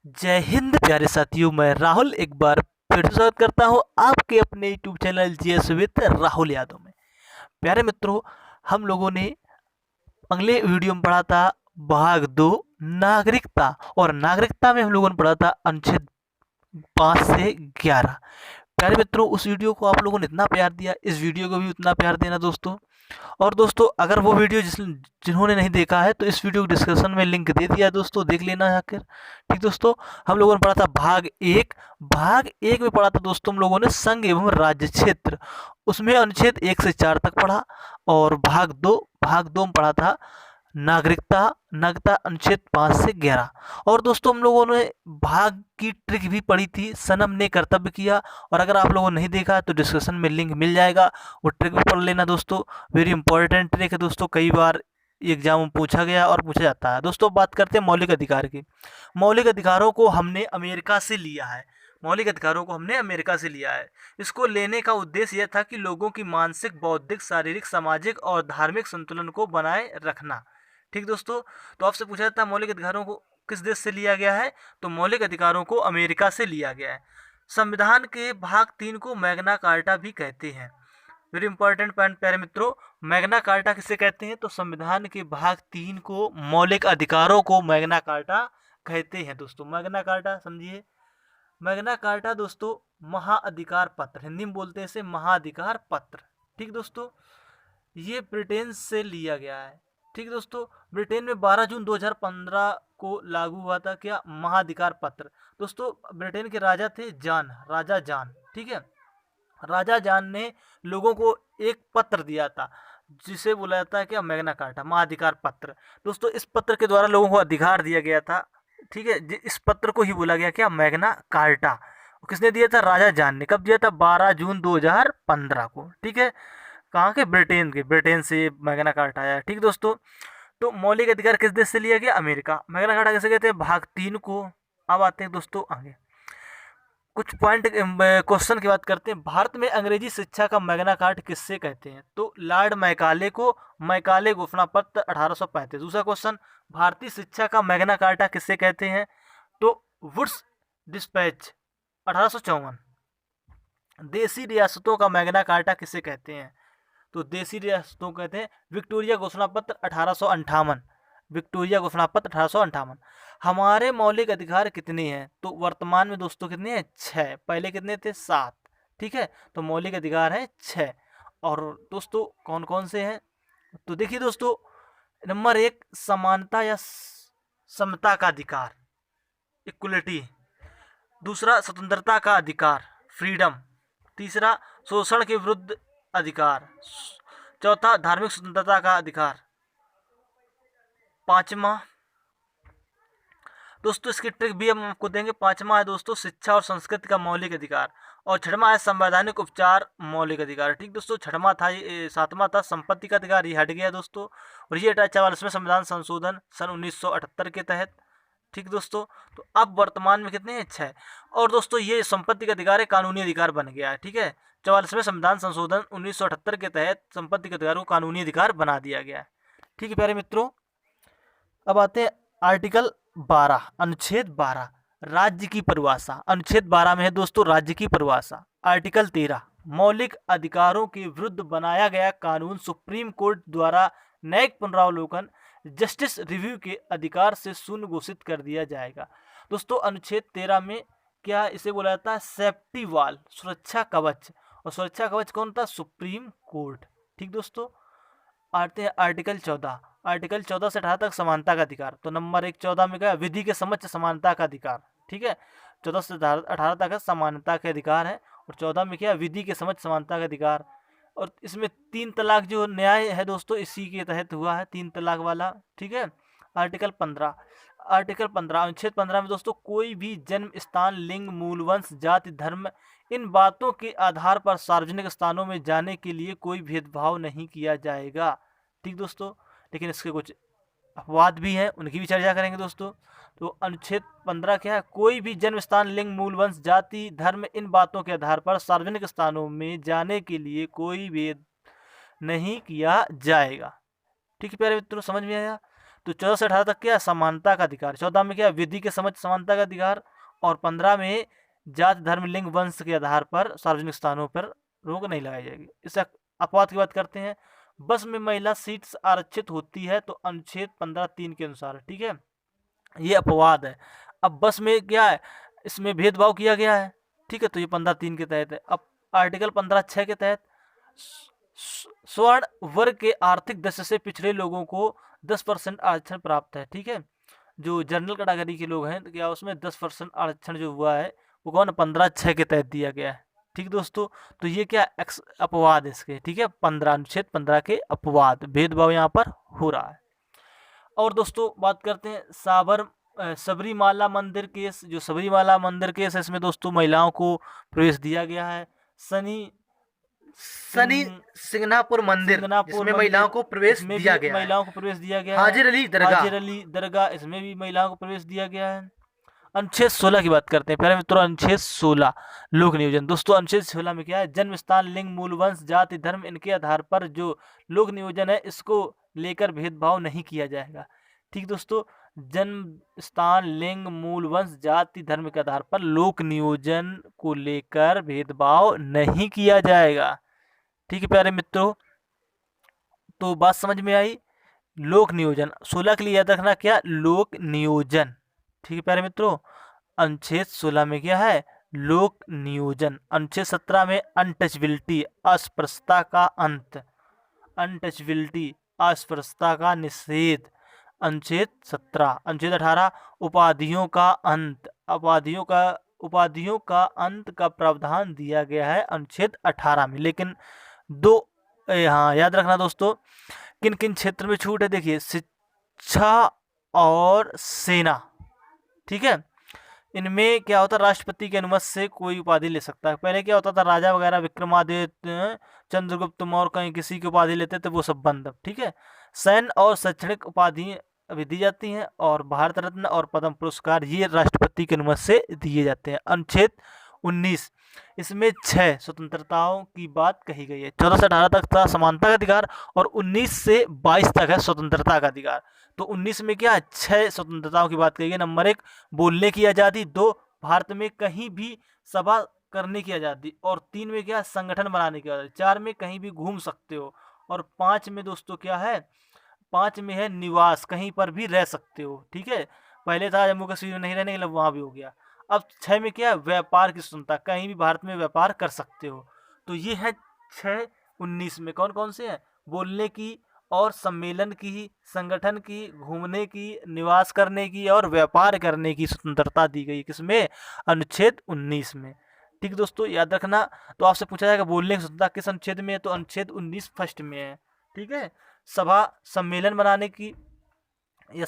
जय हिंद प्यारे साथियों। मैं राहुल एक बार फिर से स्वागत करता हूं आपके अपने YouTube channel GS with Rahul Yadav में। प्यारे मित्रों, हम लोगों ने अगले वीडियो में पढ़ा था भाग 2 नागरिकता, और नागरिकता में हम लोगों ने पढ़ा था अनुच्छेद 5 से 11। प्यारे मित्रों, उस वीडियो को आप लोगों ने इतना प्यार दिया, इस वीडियो को भी उतना प्यार देना दोस्तों। और दोस्तों, अगर वो वीडियो जिन्होंने नहीं देखा है तो इस वीडियो को डिस्क्रिप्शन में लिंक दे दिया है दोस्तों, देख लेना जाकर। ठीक दोस्तों, हम लोगों ने पढ़ा था भाग 1 में पढ़ा था दोस्तों हम लोगों ने संघ एवं राज्य क्षेत्र, उसमें अनुच्छेद 1 से 4 तक पढ़ा। और भाग 2 में पढ़ा था नागरिकता नागरिकता अनुच्छेद 5 से 11। और दोस्तों, हम लोगों ने भाग की ट्रिक भी पढ़ी थी, सनम ने कर्तव्य किया। और अगर आप लोगों ने नहीं देखा तो डिस्क्रिप्शन में लिंक मिल जाएगा, वो ट्रिक भी पढ़ लेना दोस्तों। वेरी इंपॉर्टेंट ट्रिक है दोस्तों, कई बार एग्जाम में पूछा गया और पूछा जाता है। दोस्तों, बात करते हैं मौलिक अधिकार की। मौलिक अधिकारों को हमने अमेरिका से लिया है। मौलिक अधिकारों को हमने अमेरिका से लिया है। इसको लेने का उद्देश्य यह था कि लोगों की मानसिक, बौद्धिक, शारीरिक, सामाजिक और धार्मिक संतुलन को बनाए रखना। ठीक दोस्तों, तो आपसे पूछा जाता है मौलिक अधिकारों को किस देश से लिया गया है, तो मौलिक अधिकारों को अमेरिका से लिया गया है। संविधान के भाग 3 को मैग्ना कार्टा भी कहते हैं। वेरी इंपॉर्टेंट पॉइंट प्यारे मित्रों, मैग्ना कार्टा किसे कहते हैं, तो संविधान के भाग 3 को, मौलिक अधिकारों को मैग्ना कार्टा कहते हैं दोस्तों। मैग्ना कार्टा समझिए, मैग्ना कार्टा दोस्तों महाअधिकार पत्र, हिंदी में बोलते हैं इसे महाअधिकार पत्र। ठीक दोस्तों, ये ब्रिटेन से लिया गया है। ठीक दोस्तों, ब्रिटेन में 12 जून 2015 को लागू हुआ था क्या, महाअधिकार पत्र। दोस्तों, ब्रिटेन के राजा थे राजा जान। ठीक है, राजा जान ने लोगों को एक पत्र दिया था जिसे बोला जाता है क्या, मैग्ना कार्टा, महाअधिकार पत्र। दोस्तों, इस पत्र के द्वारा लोगों को अधिकार दिया गया था। ठीक है, इस पत्र को ही बोला गया क्या, मैग्ना कार्टा। किसने दिया था, राजा जान ने। कब दिया था, 12 जून 2015 को। ठीक है, कहाँ के, ब्रिटेन से मैग्ना कार्टा आया। ठीक दोस्तों, तो मौलिक अधिकार किस देश से लिया गया, अमेरिका। मैग्ना कार्टा कैसे कहते हैं, भाग 3 को। अब आते हैं दोस्तों आगे, कुछ पॉइंट क्वेश्चन की बात करते हैं। भारत में अंग्रेजी शिक्षा का मैग्ना कार्ट किससे कहते हैं, तो लॉर्ड मैकाले को, मैकाले घोषणा पत्र 1835। दूसरा क्वेश्चन, भारतीय शिक्षा का मैग्ना कार्टा किससे कहते हैं, तो वुड्स डिस्पैच 1854। देसी रियासतों का मैग्ना कार्टा किसे कहते हैं, तो देसी रियासतों कहते हैं विक्टोरिया घोषणा पत्र 1858। विक्टोरिया घोषणा पत्र 1858। हमारे मौलिक अधिकार कितने हैं, तो वर्तमान में दोस्तों कितने हैं, 6। पहले कितने थे, 7। ठीक है, तो मौलिक अधिकार है 6। और दोस्तों कौन कौन से हैं, तो देखिए दोस्तों, नंबर 1 समानता या समता का अधिकार, इक्वलिटी। दूसरा स्वतंत्रता का अधिकार, फ्रीडम। तीसरा शोषण के विरुद्ध अधिकार। चौथा धार्मिक स्वतंत्रता का अधिकार। पांचवा दोस्तों, इसकी ट्रिक भी हम आपको देंगे। पांचवा है दोस्तों शिक्षा और संस्कृति का मौलिक अधिकार। और छठवां है संवैधानिक उपचार मौलिक अधिकार। ठीक दोस्तों, छठवां था, ये सातवां था संपत्ति का अधिकार, ये हट गया दोस्तों। और ये हटा 44वें संविधान संशोधन सन 1978 के तहत। ठीक दोस्तों, तो अब वर्तमान में कितने हैं, 6। और दोस्तों, ये संपत्ति का अधिकार है, कानूनी अधिकार बन गया है। ठीक है, 44वें संविधान संशोधन 1978 के तहत संपत्ति के अधिकार को कानूनी अधिकार बना दिया गया है। ठीक है प्यारे मित्रों, अब आते हैं आर्टिकल 12, अनुच्छेद 12, राज्य की परिभाषा। अनुच्छेद 12 में है दोस्तों राज्य की परिभाषा। आर्टिकल 13, मौलिक अधिकारों के विरुद्ध बनाया गया कानून सुप्रीम कोर्ट द्वारा न्यायिक पुनरावलोकन, जस्टिस रिव्यू के अधिकार से शून्य घोषित कर दिया जाएगा। दोस्तों, अनुच्छेद 13 में क्या इसे बोला जाता है, सेफ्टी वॉल, सुरक्षा कवच। और सुरक्षा कवच कौन था, सुप्रीम कोर्ट। ठीक दोस्तों, आते हैं आर्टिकल 14। आर्टिकल 14 से 18 तक समानता का अधिकार। तो नंबर 1 14 में क्या, विधि के समक्ष समानता का अधिकार। ठीक है, 14 से 18 तक समानता के अधिकार है। और 14 में क्या, विधि के समक्ष समानता का अधिकार। और इसमें 3 तलाक जो न्याय है दोस्तों, इसी के तहत हुआ है, 3 तलाक वाला। ठीक है, आर्टिकल 15। आर्टिकल 15, अनुच्छेद 15 में दोस्तों कोई भी जन्म स्थान, लिंग, मूल वंश, जाति, धर्म, इन बातों के आधार पर सार्वजनिक स्थानों में जाने के लिए कोई भेदभाव नहीं किया जाएगा। ठीक दोस्तों, लेकिन इसके कुछ अपवाद भी हैं, उनकी भी चर्चा करेंगे दोस्तों। तो अनुच्छेद 15 क्या है, कोई भी जन्म स्थान, लिंग, मूल वंश, जाति, धर्म, इन बातों के आधार पर सार्वजनिक स्थानों में जाने के लिए कोई भेद नहीं किया जाएगा। ठीक है प्यारे मित्रों, समझ में आया। तो 14 से 18 तक क्या है, समानता का अधिकार। 14 में क्या है, विधि के समझ समानता का अधिकार। और 15 में जाति धर्म लिंग वंश के आधार पर सार्वजनिक स्थानों पर रोक नहीं लगाई जाएगी। इस अपवाद की बात करते हैं। बस में महिला सीट्स आरक्षित होती है तो अनुच्छेद 15(3) के अनुसार, ठीक है, ये अपवाद है। अब बस में क्या है, इसमें भेदभाव किया गया है, ठीक है, तो ये 15(3) के तहत है। अब आर्टिकल 15(6) के तहत स्वर्ण वर्ग के आर्थिक दृष्टि से पिछड़े लोगों को 10% आरक्षण प्राप्त है, ठीक है। जो जनरल कैटेगरी के लोग हैं तो क्या उसमें 10% आरक्षण जो हुआ है वो कौन 15(6) के तहत दिया गया है, ठीक दोस्तों। तो ये क्या अपवाद इसके, ठीक है, 15 अनुच्छेद 15 के अपवाद, भेदभाव यहाँ पर हो रहा है। और दोस्तों बात करते हैं सबरीमाला मंदिर केस। जो सबरीमाला मंदिर केस है इसमें दोस्तों महिलाओं को प्रवेश दिया गया है। शनि सिंगनापुर मंदिर जिसमें महिलाओं को प्रवेश दिया गया है। महिलाओं को प्रवेश दिया गया है। हाजिर अली दरगाह इसमें भी महिलाओं को प्रवेश दिया गया है। अनुच्छेद 16 की बात करते हैं प्यारे मित्रों। अनुच्छेद 16 लोक नियोजन। दोस्तों अनुच्छेद 16 में क्या है, जन्म स्थान लिंग मूल वंश जाति धर्म इनके आधार पर जो लोक नियोजन है इसको लेकर भेदभाव नहीं किया जाएगा, ठीक दोस्तों। जन्म स्थान लिंग मूल वंश जाति धर्म के आधार पर लोक नियोजन को लेकर भेदभाव नहीं किया जाएगा, ठीक है प्यारे मित्रों। तो बात समझ में आई। लोक नियोजन 16 के लिए याद रखना क्या, लोक नियोजन, ठीक है प्यारे मित्रों। अनुच्छेद 16 में क्या है, लोक नियोजन। अनुच्छेद 17 में अनटचबिलिटी अस्पृश्यता का अंत, अनटचबिलिटी अस्पृश्यता का निषेध, अनुच्छेद 17। अनुच्छेद 18 उपाधियों का अंत, उपाधियों का अंत का प्रावधान दिया गया है अनुच्छेद 18 में। लेकिन हाँ याद रखना दोस्तों, किन किन क्षेत्र में छूट है, देखिए शिक्षा और सेना, ठीक है। इनमें क्या होता है, राष्ट्रपति की अनुमति से कोई उपाधि ले सकता है। पहले क्या होता था, राजा वगैरह विक्रमादित्य चंद्रगुप्त मौर्य कहीं किसी की उपाधि लेते थे, वो सब बंद, ठीक है। सैन्य और शैक्षणिक उपाधि अभी दी जाती हैं और भारत रत्न और पद्म पुरस्कार ये राष्ट्रपति की अनुमति से दिए जाते हैं। अनुच्छेद 19 इसमें 6 स्वतंत्रताओं की बात कही गई है। 14 से 18 तक था समानता का अधिकार और 19 से 22 तक है स्वतंत्रता का अधिकार। तो 19 में क्या 6 स्वतंत्रताओं की बात कही गई। नंबर 1 बोलने की आज़ादी, 2 भारत में कहीं भी सभा करने की आज़ादी, और 3 में क्या संगठन बनाने की आज़ादी, 4 में कहीं भी घूम सकते हो, और 5 में दोस्तों क्या है, 5 में है निवास, कहीं पर भी रह सकते हो, ठीक है। पहले था जम्मू कश्मीर में नहीं रहने के लिए, वहाँ भी हो गया। अब 6 में क्या है, व्यापार की स्वतंत्रता, कहीं भी भारत में व्यापार कर सकते हो। तो ये है 6 19 में कौन कौन से हैं, बोलने की और सम्मेलन की, संगठन की, घूमने की, निवास करने की और व्यापार करने की स्वतंत्रता दी गई किसमें, अनुच्छेद 19 में, ठीक दोस्तों याद रखना। तो आपसे पूछा जाएगा बोलने की स्वतंत्रता किस अनुच्छेद में है, तो अनुच्छेद 19 फर्स्ट में है, ठीक है। सभा सम्मेलन बनाने की या